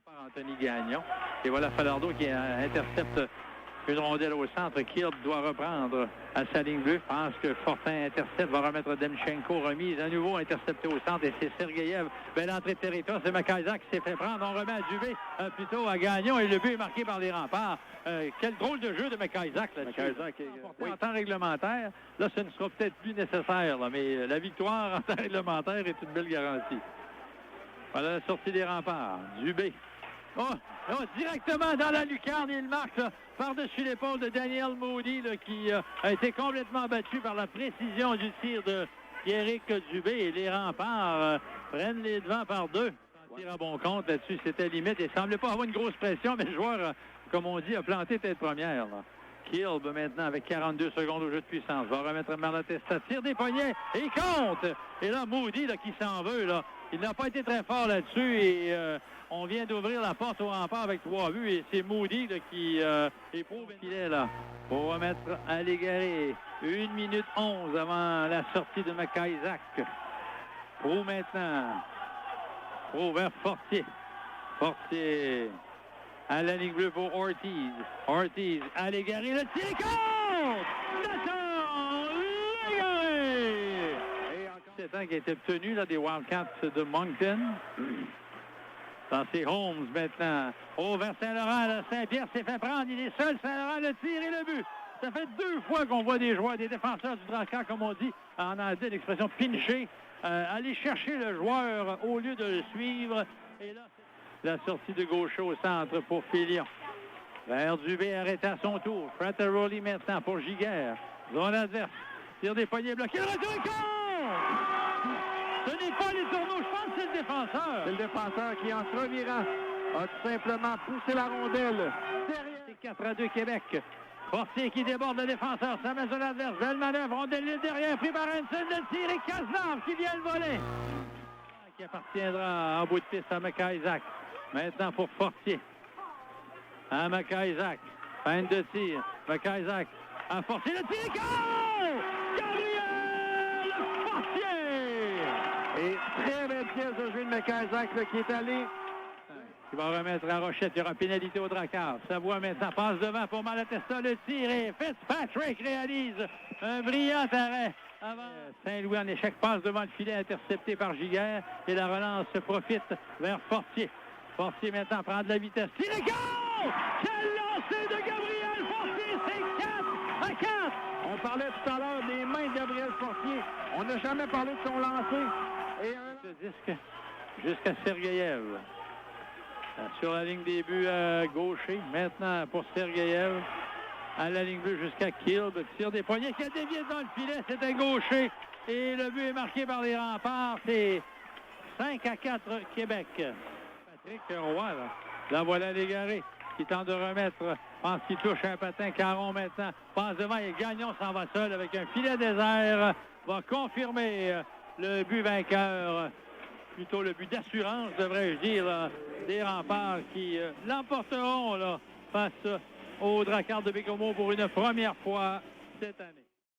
Par Anthony Gagnon. Et voilà Falardeau qui intercepte une rondelle au centre. Kilb doit reprendre à sa ligne bleue. Je pense que Fortin intercepte, va remettre Demchenko. Remise à nouveau intercepté au centre. Et c'est Sergeyev. Belle entrée de territoire. C'est Makaisak qui s'est fait prendre. On remet à Dubé, plutôt à Gagnon. Et le but est marqué par les remparts. Quel drôle de jeu de Makaisak là-dessus. En temps réglementaire. Là, ce ne sera peut-être plus nécessaire. Là, mais la victoire en temps réglementaire est une belle garantie. Voilà la sortie des remparts. Dubé. Directement dans la lucarne, il marque par-dessus l'épaule de Daniel Moody là, qui a été complètement battu par la précision du tir de Pierrick Dubé. Et les remparts prennent les devants par deux. Tir à bon compte là-dessus, c'était limite. Il ne semblait pas avoir une grosse pression, mais le joueur, comme on dit, a planté tête première. Là. Kilb maintenant avec 42 secondes au jeu de puissance. Va remettre Malatesta, tire des poignets et il compte. Et là, Moody là, qui s'en veut, là, il n'a pas été très fort là-dessus et on vient d'ouvrir la porte au rempart avec 3 buts et c'est Moody là, qui éprouve qu'il est là pour remettre à l'égaré. 1 minute 11 avant la sortie de Makaisak. Pro maintenant. Pro vers Fortier. Fortier à la ligne bleue pour Ortiz. Ortiz à l'égaré. Le tir compte! L'égaré! Et encore 7 ans qui a été obtenu là, des Wildcats de Moncton. Dans ses Holmes maintenant. Vers Saint-Laurent. Là, Saint-Pierre s'est fait prendre. Il est seul. Saint-Laurent le tire et le but. Ça fait 2 fois qu'on voit des joueurs, des défenseurs du Drakkar, comme on dit en anglais, l'expression pincher, aller chercher le joueur au lieu de le suivre. Et là, la sortie de gauche au centre pour Filion. Vers Dubé arrêté à son tour. Frattaroli maintenant pour Giguère. Zone adverse. Tire des poignets bloqués. Le retour est Ce n'est pas les tourneaux. Je pense que c'est le défenseur. C'est le défenseur qui, en se revirant, a tout simplement poussé la rondelle. Derrière, c'est 4-2 Québec. Fortier qui déborde le défenseur. Ça met sur l'adverse. Belle manœuvre. Rondelle derrière. Pris par Hansen. Le tir et Cazenave qui vient le voler. Qui appartiendra en bout de piste à Makaisak. Maintenant pour Fortier. À Makaisak. Fin de tir. Makaisak à Fortier. Le tir est goal! Gabriel Fortier! Et très belle pièce de jeu de Makaisak qui est allé. Il va remettre à Rochette. Il y aura pénalité au Drakkar. Savoie maintenant passe devant pour Malatesta. Le tir et Fitzpatrick réalise un brillant arrêt. Avant Saint-Louis en échec, passe devant le filet, intercepté par Giguère. Et la relance profite vers Fortier. Fortier maintenant prend de la vitesse. Tire et goal! Quel lancer de Gabriel Fortier! C'est 4-4! On parlait tout à l'heure des mains de Gabriel Fortier. On n'a jamais parlé de son lancer. Et un disque jusqu'à Sergeyev. Sur la ligne des buts gaucher. Maintenant pour Sergeyev. À la ligne bleue jusqu'à Kilb. Tire des poignets qui a dévié dans le filet. C'était gaucher. Et le but est marqué par les remparts. C'est 5-4 Québec. Patrick Roy, là. La voilà l'égaré. Qui tente de remettre. Pense qu'il touche un patin. Caron maintenant. Passe devant et Gagnon s'en va seul avec un filet désert. Va confirmer le but vainqueur. Plutôt le but d'assurance, devrais-je dire, là, des remparts qui l'emporteront là, face au Drakkar de Bécomo pour une première fois cette année.